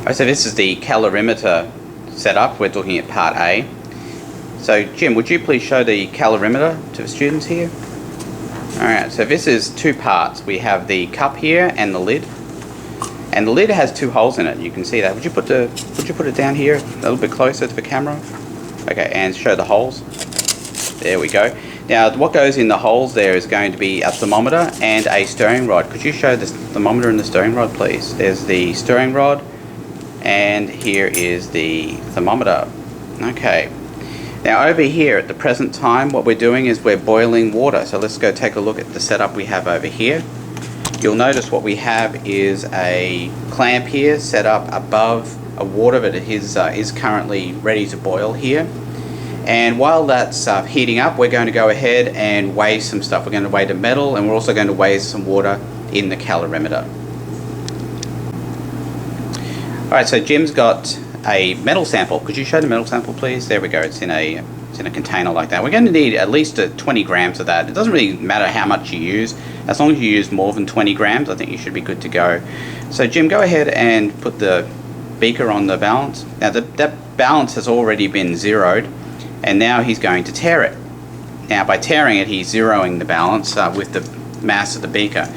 Alright, so this is the calorimeter setup. We're looking at part A. So Jim, would you please show the calorimeter to the students here? Alright, so this is two parts. We have the cup here and the lid. And the lid has two holes in it. You can see that. Would you put it down here a little bit closer to the camera? Okay, and show the holes. There we go. Now what goes in the holes there is going to be a thermometer and a stirring rod. Could you show the thermometer and the stirring rod, please? There's the stirring rod and here is the thermometer. Okay. Now over here at the present time what we're doing is we're boiling water. So let's go take a look at the setup we have over here. You'll notice what we have is a clamp here set up above a water that is currently ready to boil here. And while that's heating up, we're going to go ahead and weigh some stuff. We're going to weigh the metal and we're also going to weigh some water in the calorimeter. Alright, so Jim's got a metal sample. Could you show the metal sample, please? There we go. It's in a container like that. We're going to need at least 20 grams of that. It doesn't really matter how much you use. As long as you use more than 20 grams, I think you should be good to go. So Jim, go ahead and put the beaker on the balance. Now that balance has already been zeroed, and now he's going to tare it. Now by tearing it, he's zeroing the balance with the mass of the beaker.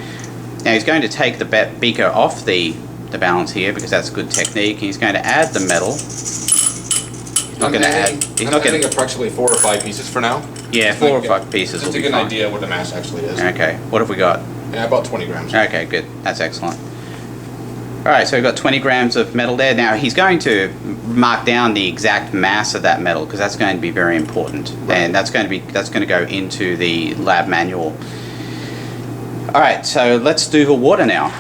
Now he's going to take the beaker off the balance here because that's a good technique. He's going to add the metal. He's not going to add. He's not going to. Approximately 4 or 5 pieces for now. Yeah, 4 or 5 pieces. Just to get an idea what the mass actually is. Okay, what have we got? Yeah, about 20 grams. Okay, good. That's excellent. Alright, so we've got 20 grams of metal there. Now he's going to mark down the exact mass of that metal because that's going to be very important. Right. And that's going to go into the lab manual. Alright, so let's do the water now.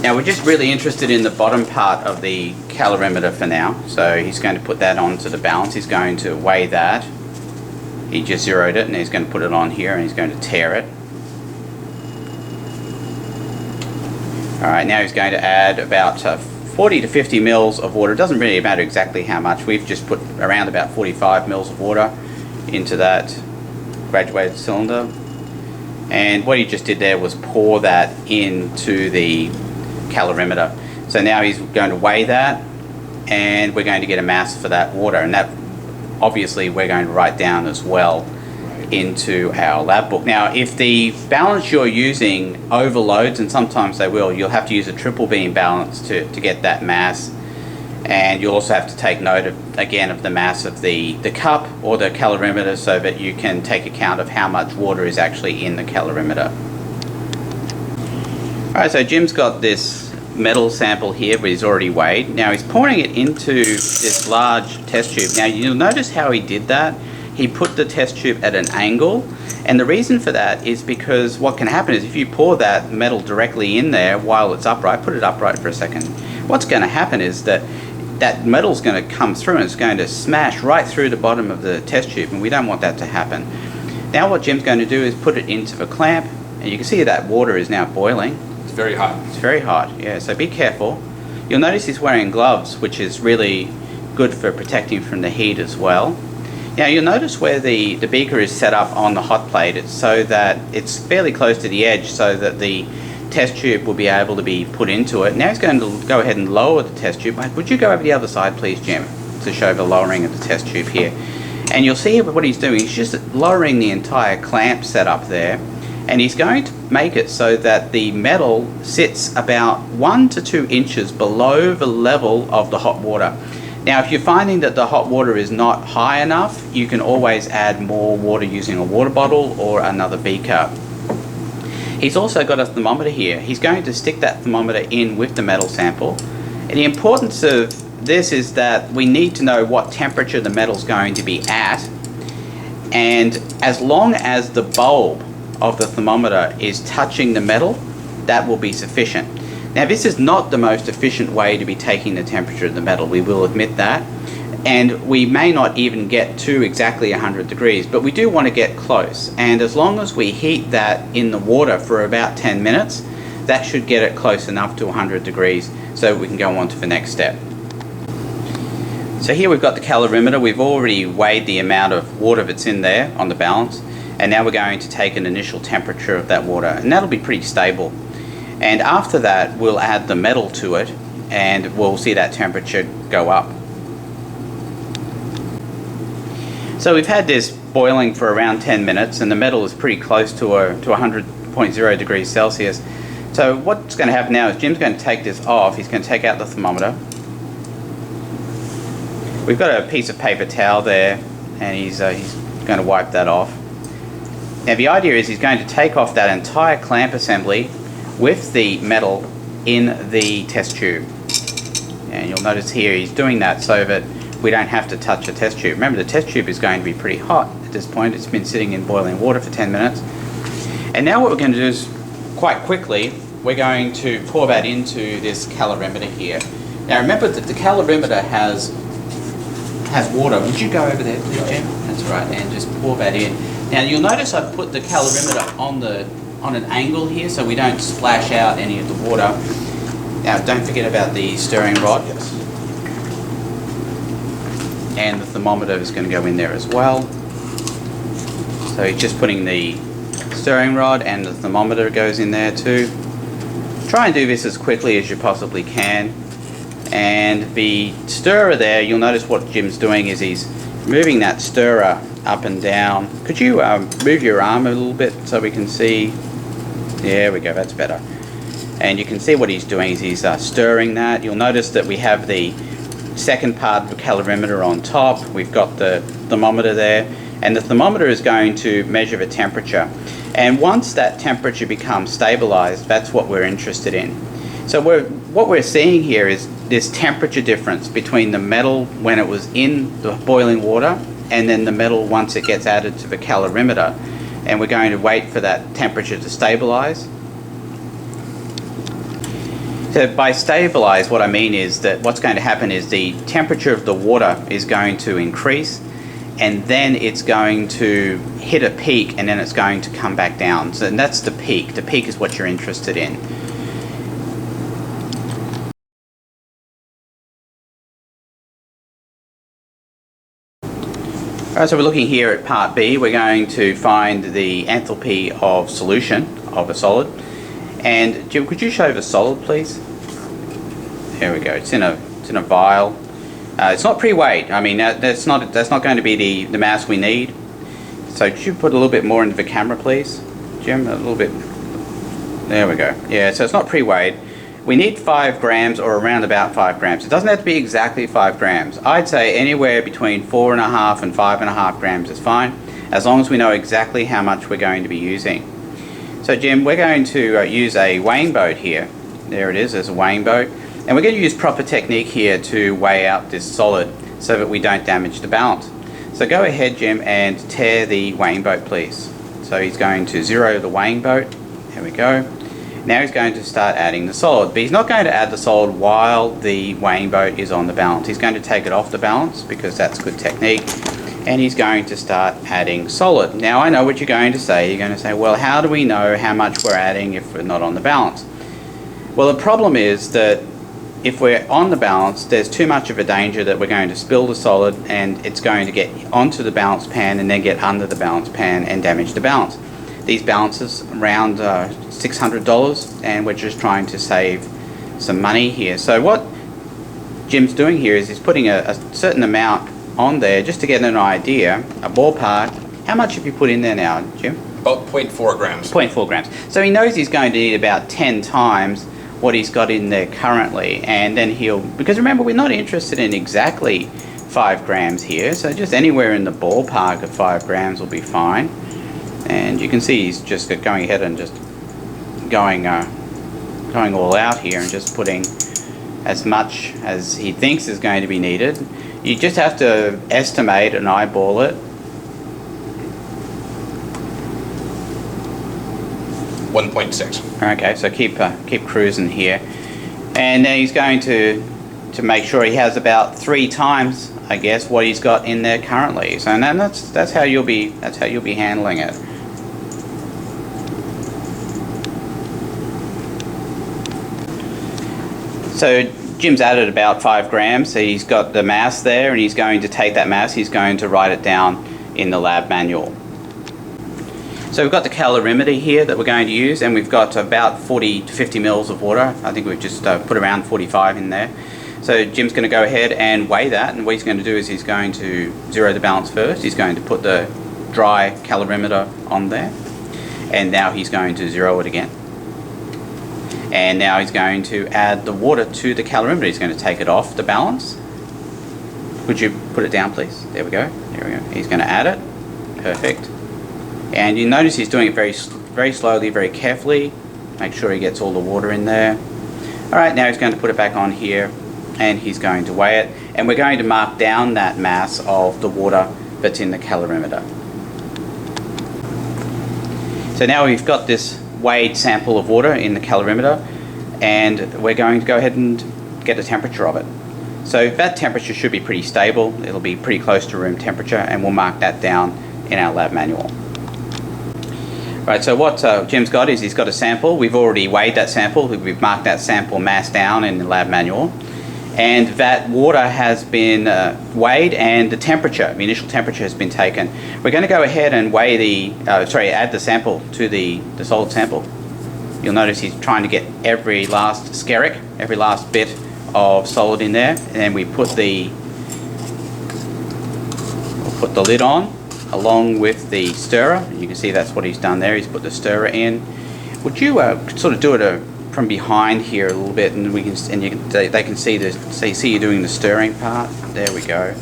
Now we're just really interested in the bottom part of the calorimeter for now. So he's going to put that onto the balance. He's going to weigh that. He just zeroed it and he's going to put it on here and he's going to tare it. Alright, now he's going to add about 40 to 50 mils of water. It doesn't really matter exactly how much. We've just put around about 45 mils of water into that graduated cylinder. And what he just did there was pour that into the calorimeter. So now he's going to weigh that and we're going to get a mass for that water, and that obviously we're going to write down as well into our lab book. Now if the balance you're using overloads, and sometimes they will, you'll have to use a triple beam balance to get that mass, and you'll also have to take note of, again, of the mass of the cup or the calorimeter so that you can take account of how much water is actually in the calorimeter. Alright, so Jim's got this metal sample here, but he's already weighed. Now he's pouring it into this large test tube. Now you'll notice how he did that. He put the test tube at an angle, and the reason for that is because what can happen is if you pour that metal directly in there while it's upright, put it upright for a second, what's going to happen is that metal's going to come through and it's going to smash right through the bottom of the test tube, and we don't want that to happen. Now what Jim's going to do is put it into the clamp, and you can see that water is now boiling. Very hot. It's very hot, yeah, so be careful. You'll notice he's wearing gloves, which is really good for protecting from the heat as well. Now you'll notice where the beaker is set up on the hot plate, it's so that it's fairly close to the edge so that the test tube will be able to be put into it. Now he's going to go ahead and lower the test tube. Would you go over the other side please, Jim, to show the lowering of the test tube here. And you'll see what he's doing, he's just lowering the entire clamp setup there. And he's going to make it so that the metal sits about 1 to 2 inches below the level of the hot water. Now if you're finding that the hot water is not high enough, you can always add more water using a water bottle or another beaker. He's also got a thermometer here. He's going to stick that thermometer in with the metal sample. And the importance of this is that we need to know what temperature the metal's going to be at, and as long as the bulb of the thermometer is touching the metal, that will be sufficient. Now this is not the most efficient way to be taking the temperature of the metal, we will admit that, and we may not even get to exactly 100 degrees, but we do want to get close, and as long as we heat that in the water for about 10 minutes, that should get it close enough to 100 degrees so we can go on to the next step. So here we've got the calorimeter. We've already weighed the amount of water that's in there on the balance. And now we're going to take an initial temperature of that water, and that'll be pretty stable. And after that, we'll add the metal to it, and we'll see that temperature go up. So we've had this boiling for around 10 minutes, and the metal is pretty close to 100.0 degrees Celsius. So what's going to happen now is Jim's going to take this off. He's going to take out the thermometer. We've got a piece of paper towel there, and he's going to wipe that off. Now the idea is he's going to take off that entire clamp assembly with the metal in the test tube. And you'll notice here he's doing that so that we don't have to touch the test tube. Remember, the test tube is going to be pretty hot at this point. It's been sitting in boiling water for 10 minutes. And now what we're going to do is, quite quickly, we're going to pour that into this calorimeter here. Now remember that the calorimeter has water. Would you go over there please, Jim? That's right, and just pour that in. Now you'll notice I've put the calorimeter on an angle here so we don't splash out any of the water. Now don't forget about the stirring rod. Yes. And the thermometer is going to go in there as well. So he's just putting the stirring rod, and the thermometer goes in there too. Try and do this as quickly as you possibly can. And the stirrer there, you'll notice what Jim's doing is he's moving that stirrer up and down. Could you move your arm a little bit so we can see? There we go, that's better. And you can see what he's doing is he's stirring that. You'll notice that we have the second part of the calorimeter on top. We've got the thermometer there, and the thermometer is going to measure the temperature. And once that temperature becomes stabilized, that's what we're interested in. So what we're seeing here is this temperature difference between the metal when it was in the boiling water and then the metal once it gets added to the calorimeter. And we're going to wait for that temperature to stabilize. So by stabilize, what I mean is that what's going to happen is the temperature of the water is going to increase, and then it's going to hit a peak, and then it's going to come back down. So that's the peak. The peak is what you're interested in. Alright, so we're looking here at part B. We're going to find the enthalpy of solution of a solid. And Jim, could you show the solid, please? There we go. It's in a vial. It's not pre-weighed. I mean, that's not going to be the mass we need. So could you put a little bit more into the camera, please, Jim? A little bit. There we go. Yeah. So it's not pre-weighed. We need 5 grams or around about 5 grams. It doesn't have to be exactly 5 grams. I'd say anywhere between 4.5 and 5.5 grams is fine, as long as we know exactly how much we're going to be using. So Jim, we're going to use a weighing boat here. There it is, there's a weighing boat. And we're going to use proper technique here to weigh out this solid so that we don't damage the balance. So go ahead, Jim, and tear the weighing boat, please. So he's going to zero the weighing boat. There we go. Now he's going to start adding the solid, but he's not going to add the solid while the weighing boat is on the balance. He's going to take it off the balance because that's good technique, and he's going to start adding solid. Now I know what you're going to say. You're going to say, well, how do we know how much we're adding if we're not on the balance? Well, the problem is that if we're on the balance, there's too much of a danger that we're going to spill the solid and it's going to get onto the balance pan and then get under the balance pan and damage the balance. These balances around $600, and we're just trying to save some money here. So what Jim's doing here is he's putting a certain amount on there just to get an idea, a ballpark. How much have you put in there now, Jim? About 0.4 grams. 0.4 grams. So he knows he's going to need about 10 times what he's got in there currently, and then because remember, we're not interested in exactly 5 grams here, so just anywhere in the ballpark of 5 grams will be fine. And you can see he's just going ahead and just going all out here and just putting as much as he thinks is going to be needed. You just have to estimate and eyeball it. 1.6. Okay, so keep cruising here, and then he's going to make sure he has about 3 times, I guess, what he's got in there currently. So then that's how you'll be handling it. So Jim's added about 5 grams, so he's got the mass there, and he's going to take that mass, he's going to write it down in the lab manual. So we've got the calorimeter here that we're going to use, and we've got about 40 to 50 mils of water. I think we've just put around 45 in there. So Jim's going to go ahead and weigh that, and what he's going to do is he's going to zero the balance first. He's going to put the dry calorimeter on there, and now he's going to zero it again. And now he's going to add the water to the calorimeter. He's going to take it off the balance. Would you put it down, please? There we go. There we go. He's going to add it. Perfect. And you notice he's doing it very slowly, very carefully. Make sure he gets all the water in there. All right, now he's going to put it back on here, and he's going to weigh it. And we're going to mark down that mass of the water that's in the calorimeter. So now we've got this weighed sample of water in the calorimeter, and we're going to go ahead and get the temperature of it. So that temperature should be pretty stable. It'll be pretty close to room temperature, and we'll mark that down in our lab manual. Right, so what Jim's got is he's got a sample. We've already weighed that sample. We've marked that sample mass down in the lab manual. And that water has been weighed, and the temperature, the initial temperature has been taken. We're going to go ahead and weigh add the sample to the solid sample. You'll notice he's trying to get every last skerrick, every last bit of solid in there, and then we'll put the lid on along with the stirrer. You can see that's what he's done there. He's put the stirrer in. Would you sort of do it from behind here a little bit, and they can see you doing the stirring part. There we go.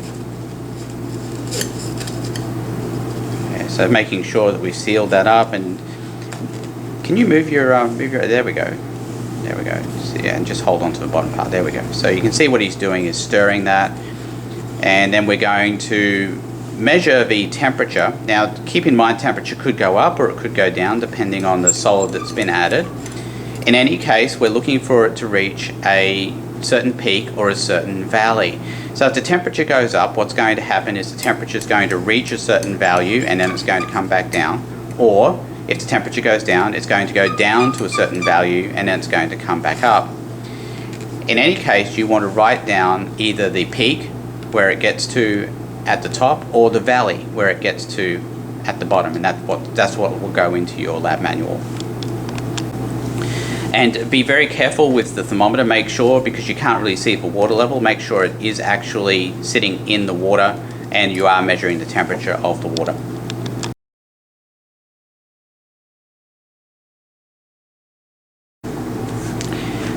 Okay, so making sure that we've sealed that up, and can you move your there we go. There we go. Yeah, and just hold on to the bottom part. There we go. So you can see what he's doing is stirring that, and then we're going to measure the temperature. Now keep in mind, temperature could go up or it could go down depending on the solid that's been added. In any case, we're looking for it to reach a certain peak or a certain valley. So if the temperature goes up, what's going to happen is the temperature is going to reach a certain value and then it's going to come back down. Or if the temperature goes down, it's going to go down to a certain value and then it's going to come back up. In any case, you want to write down either the peak, where it gets to at the top, or the valley, where it gets to at the bottom, and that's what will go into your lab manual. And be very careful with the thermometer. Make sure, because you can't really see the water level, make sure it is actually sitting in the water and you are measuring the temperature of the water.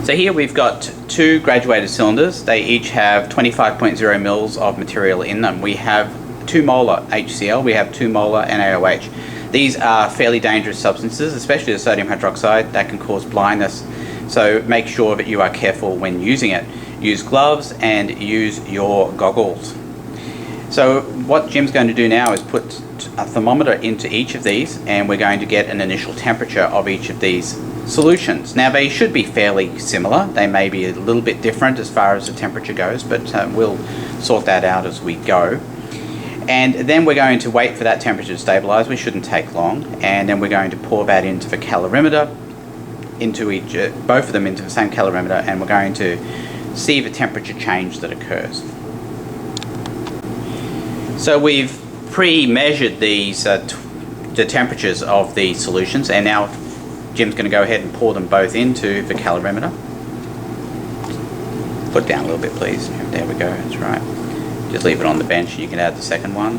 So here we've got two graduated cylinders. They each have 25.0 mils of material in them. We have 2 molar HCl, we have 2 molar NaOH. These are fairly dangerous substances, especially the sodium hydroxide, that can cause blindness. So make sure that you are careful when using it. Use gloves and use your goggles. So what Jim's going to do now is put a thermometer into each of these, and we're going to get an initial temperature of each of these solutions. Now they should be fairly similar. They may be a little bit different as far as the temperature goes, but we'll sort that out as we go. And then we're going to wait for that temperature to stabilize. We shouldn't take long. And then we're going to pour that into the calorimeter, into both of them into the same calorimeter, and we're going to see the temperature change that occurs. So we've pre-measured these the temperatures of the solutions, and now Jim's going to go ahead and pour them both into the calorimeter. Put it down a little bit, please. There we go. That's right. Just leave it on the bench and you can add the second one.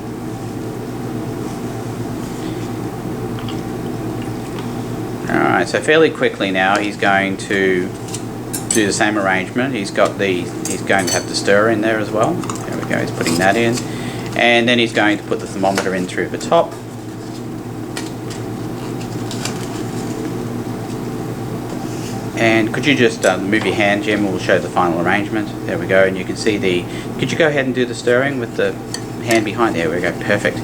Alright, so fairly quickly now he's going to do the same arrangement. He's going to have the stirrer in there as well. There we go, he's putting that in. And then he's going to put the thermometer in through the top. And could you just move your hand, Jim? We'll show the final arrangement. There we go, and you can see could you go ahead and do the stirring with the hand behind? There we go, perfect.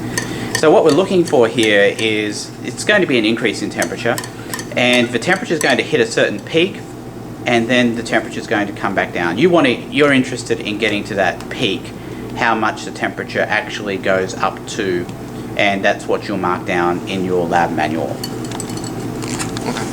So what we're looking for here is, it's going to be an increase in temperature, and the temperature is going to hit a certain peak, and then the temperature is going to come back down. You're interested in getting to that peak, how much the temperature actually goes up to, and that's what you'll mark down in your lab manual. Okay.